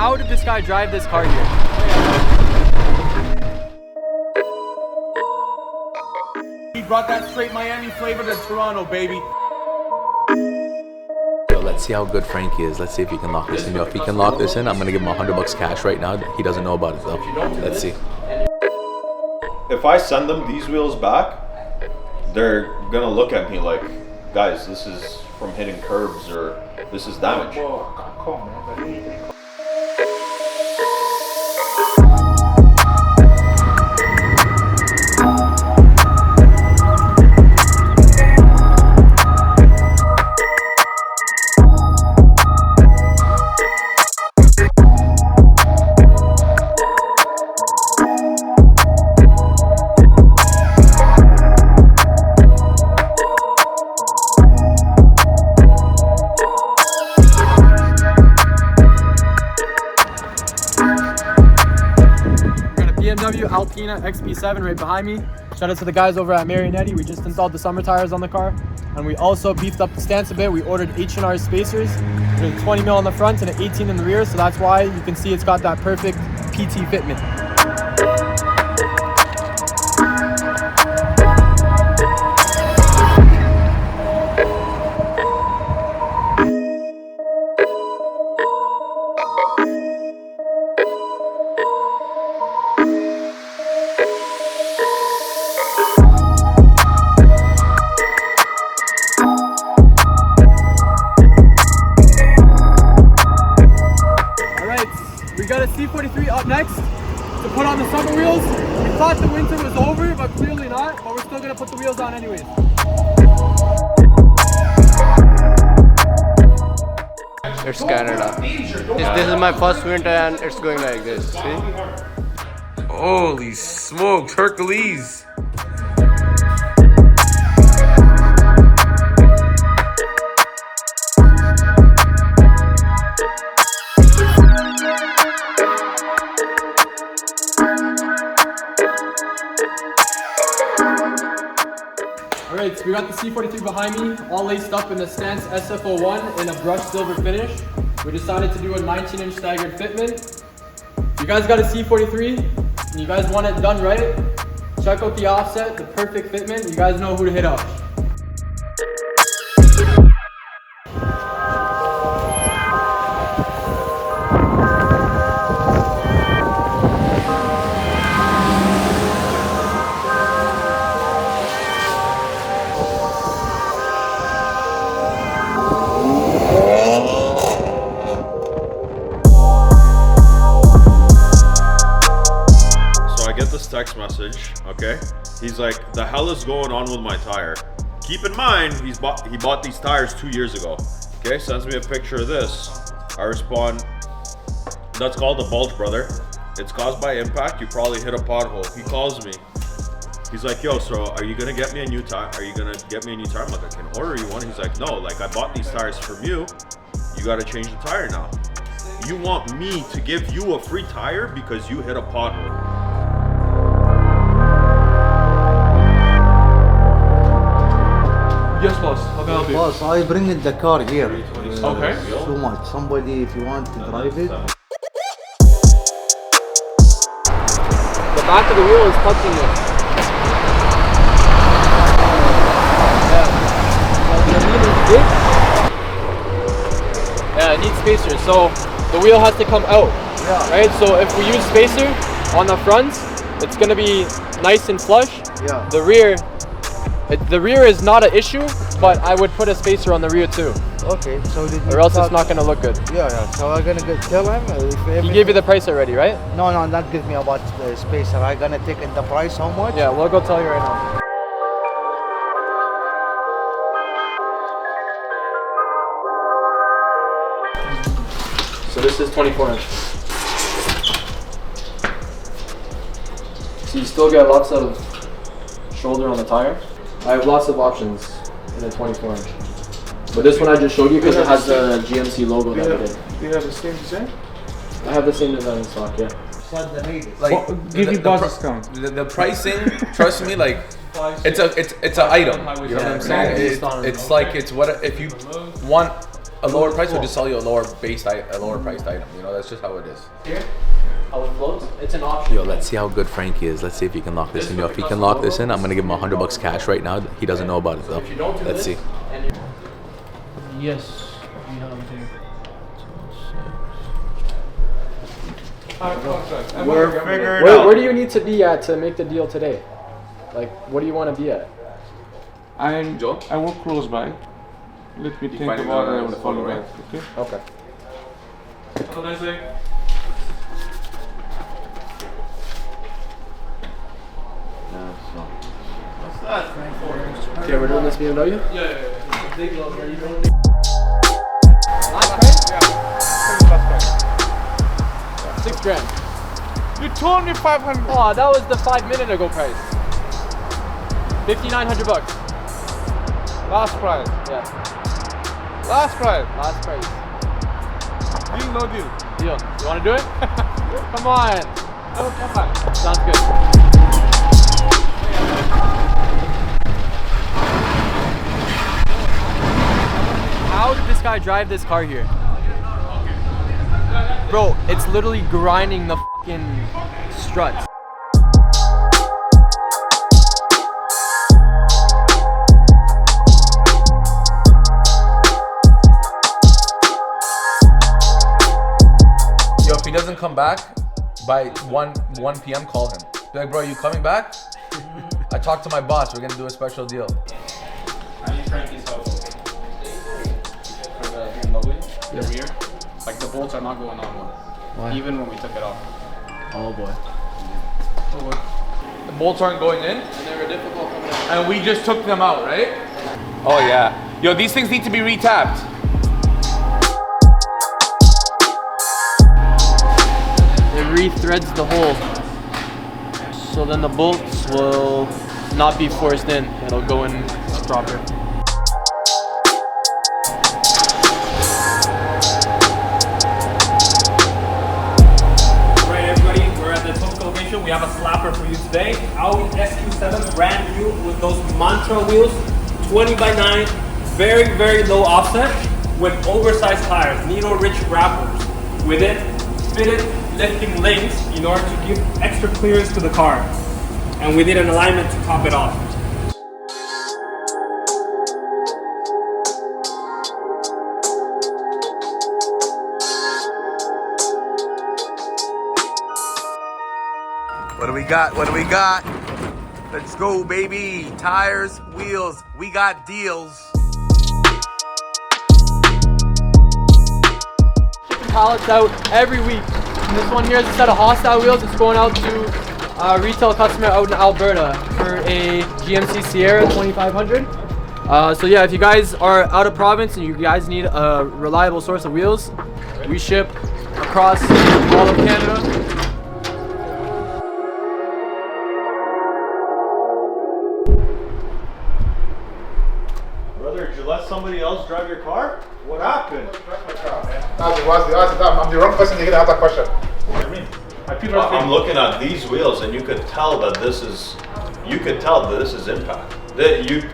how did this guy drive this car here? He brought that straight Miami flavor to Toronto, baby. Let's see how good Frankie is. Let's see if he can lock this in. Yo, if he can lock this in, I'm gonna give him $100 cash right now. He doesn't know about it though. Let's see. If I send them these wheels back, they're gonna look at me like, guys, this is from hitting curbs or this is damage. BMW Alpina X7 right behind me. Shout out to the guys over at Marionetti. We just installed the summer tires on the car, and we also beefed up the stance a bit. We ordered H&R spacers with a 20 mil on the front and an 18 in the rear, so that's why you can see it's got that perfect PT fitment. We got a C43 up next to put on the summer wheels. We thought the winter was over, but clearly not. But we're still gonna put the wheels on anyways. It's Canada. This is my first winter and it's going like this. See? Holy smokes, Hercules. Alright, so we got the C43 behind me, all laced up in the Stance SF01 in a brushed silver finish. We decided to do a 19-inch staggered fitment. If you guys got a C43 and you guys want it done right, check out the offset, the perfect fitment. You guys know who to hit up. Text message, okay? He's like, the hell is going on with my tire? Keep in mind, he bought these tires 2 years ago. Okay, sends me a picture of this. I respond, that's called a bulge, brother. It's caused by impact. You probably hit a pothole. He calls me. He's like, yo, so are you gonna get me a new tire? Are you gonna get me a new tire? I'm like, I can order you one. He's like, no, like I bought these tires from you. You gotta change the tire now. You want me to give you a free tire because you hit a pothole. Yes, boss. How can I help you? Boss, I bring in the car here. Okay. Too much. Somebody, if you want to drive it. The back of the wheel is touching it. Yeah, it needs spacers, so the wheel has to come out. Yeah. Right? So if we use spacer on the front, it's gonna be nice and flush. Yeah. The rear is not an issue, but I would put a spacer on the rear too. Okay, so Or else it's not gonna look good. Yeah. So I'm gonna tell him if He gave you the price already, right? No, not give me about the spacer. I'm gonna take in the price how much? Yeah, we'll go tell you right now. So this is 24 inch. So you still get lots of shoulder on the tire. I have lots of options in a 24 inch. But this one I just showed you because it has the GMC logo that it did. Do you have the same design? I have the same design in stock, yeah. Like, Give you boss discount. The pricing, trust me, like it's an item. You know what I'm saying? It's like it's what if you want A lower price would just sell you a lower priced item. You know, that's just how it is. Here, how it floats. It's an option. Yo, let's see how good Frankie is. Let's see if he can lock this in. Yo, if he can lock this in, I'm gonna give him $100 cash right now. He doesn't know about it though. If you don't do Let's see. this, yes, we have here. We're figuring out. Where do you need to be at to make the deal today? Like, what do you want to be at? I work close by. Let me think about it and I will follow back, okay? Okay. Have a nice day. What's that? Okay, we're doing this BMW? Yeah. Last price? Yeah. 6 grand. You told me 500. Oh, that was the 5 minute ago price. 5,900 bucks. Last price. Yeah. Last price. Last price. Deal, no deal. Deal. You want to do it? Come on. Oh, come on. Sounds good. How did this guy drive this car here? Bro, it's literally grinding the fucking struts. Yo, if he doesn't come back by 1 p.m., call him. Be like, bro, you coming back? I talked to my boss. We're gonna do a special deal. I need Frankie's help. For the BMW, the rear, like the bolts are not going on well. Why? Even when we took it off. Oh boy. The bolts aren't going in, And they were difficult coming out. and we just took them out, right? Oh yeah. Yo, these things need to be retapped. It rethreads the hole. So then the bolts will not be forced in. It'll go in proper. Alright everybody, we're at the Etobicoke location. We have a slapper for you today. Audi SQ7 brand new with those Mantra wheels, 20 by 9, very, very low offset with oversized tires, needle-rich wrappers. With it, fitted lifting links in order to give extra clearance to the car. And we did an alignment to top it off. What do we got? What do we got? Let's go, baby. Tires, wheels, we got deals. Shipping pallets out every week. And this one here is a set of hostile wheels. It's going out to a retail customer out in Alberta for a GMC Sierra 2500. So yeah, if you guys are out of province and you guys need a reliable source of wheels, we ship across all of Canada. Brother, did you let somebody else drive your car? What happened? I'm the wrong person to get out that question. What do you mean? I'm looking at these wheels, and you could tell that this is. You could tell that this is impact. That is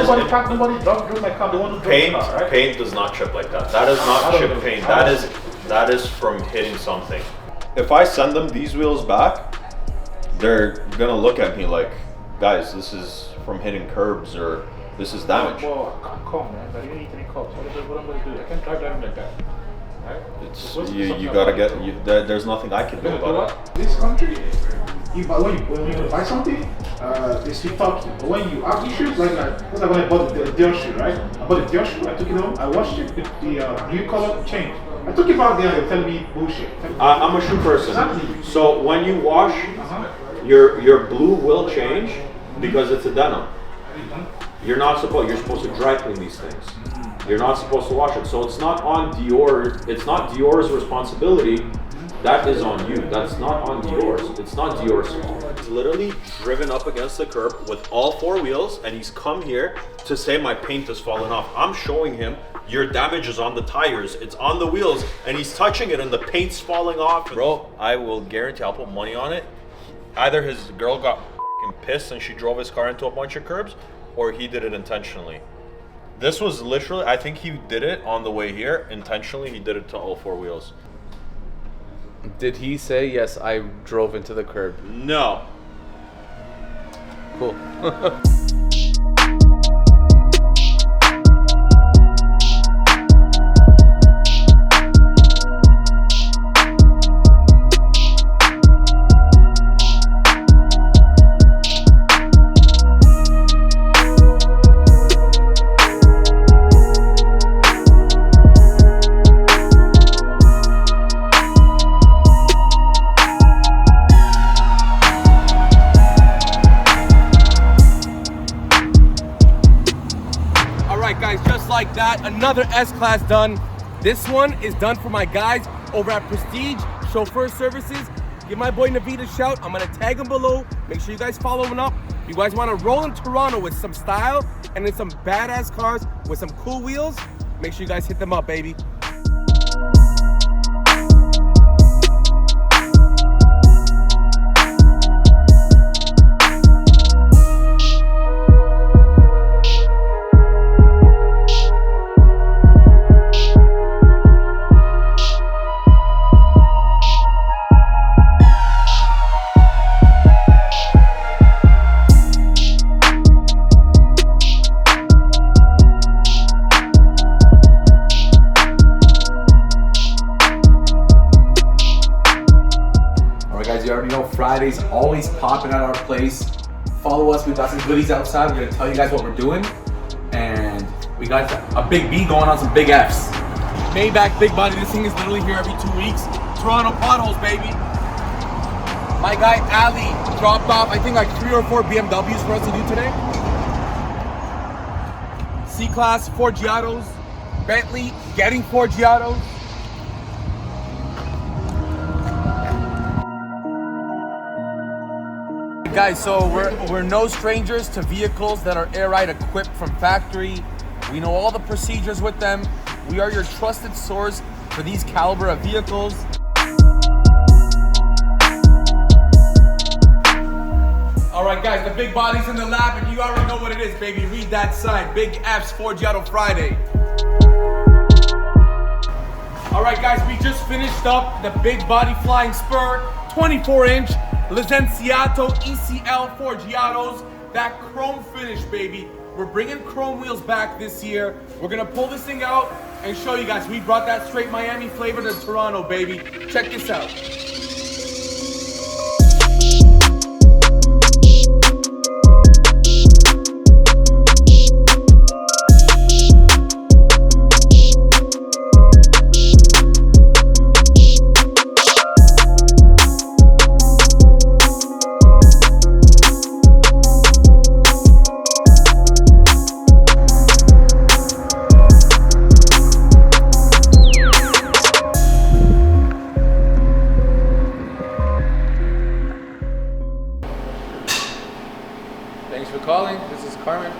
Nobody drove my car. They want to paint. drive the car, right? Paint does not chip like that. That is not chip paint. That is from hitting something. If I send them these wheels back, they're gonna look at me like, guys, this is from hitting curbs or this is damage. Well, I can't come, man. I really need to cops. What am I going to do? I can't drive them like that. Right? It's, you gotta get. There's nothing I can do about it. This country, when you buy something, they still talk. But when you have issues, like when I bought the Dior shoe, right? I bought the Dior shoe, I took it home, I washed it, the blue color changed. I took it back there, they're telling me bullshit. I'm a shoe person. Exactly. So when you wash, your blue will change because it's a denim. You're supposed to dry clean these things. You're not supposed to wash it. So it's not on Dior. It's not Dior's responsibility. That is on you. That's not on Dior's. It's not Dior's fault. He's literally driven up against the curb with all four wheels, and he's come here to say my paint has fallen off. I'm showing him your damage is on the tires. It's on the wheels, and he's touching it, and the paint's falling off. Bro, I will guarantee I'll put money on it. Either his girl got f***ing pissed and she drove his car into a bunch of curbs, or he did it intentionally. This was literally, I think he did it on the way here. Intentionally, he did it to all 4 wheels. Did he say, yes, I drove into the curb? No. Cool. Like that, another S-Class done. This one is done for my guys over at Prestige Chauffeured Services. Give my boy Navid a shout. I'm gonna tag him below. Make sure you guys follow him up. If you guys want to roll in Toronto with some style and in some badass cars with some cool wheels, make sure you guys hit them up, baby. Fridays always popping at our place. Follow us, we got some goodies outside. We're gonna tell you guys what we're doing. And we got a big B going on some big Fs. Maybach big body, this thing is literally here every 2 weeks. Toronto potholes, baby. My guy Ali dropped off, I think like 3 or 4 BMWs for us to do today. C-Class Forgiatos, Bentley getting Forgiatos. Guys, so we're no strangers to vehicles that are air ride equipped from factory. We know all the procedures with them. We are your trusted source for these caliber of vehicles. All right, guys, the big body's in the lab, and you already know what it is, baby. Read that sign, Big F's Forgiato Friday. All right, guys, we just finished up the Big Body Flying Spur, 24-inch. Licenziato ECL Forgiatos, that chrome finish, baby. We're bringing chrome wheels back this year. We're gonna pull this thing out and show you guys. We brought that straight Miami flavor to Toronto, baby. Check this out. Thanks for calling. This is Carmen.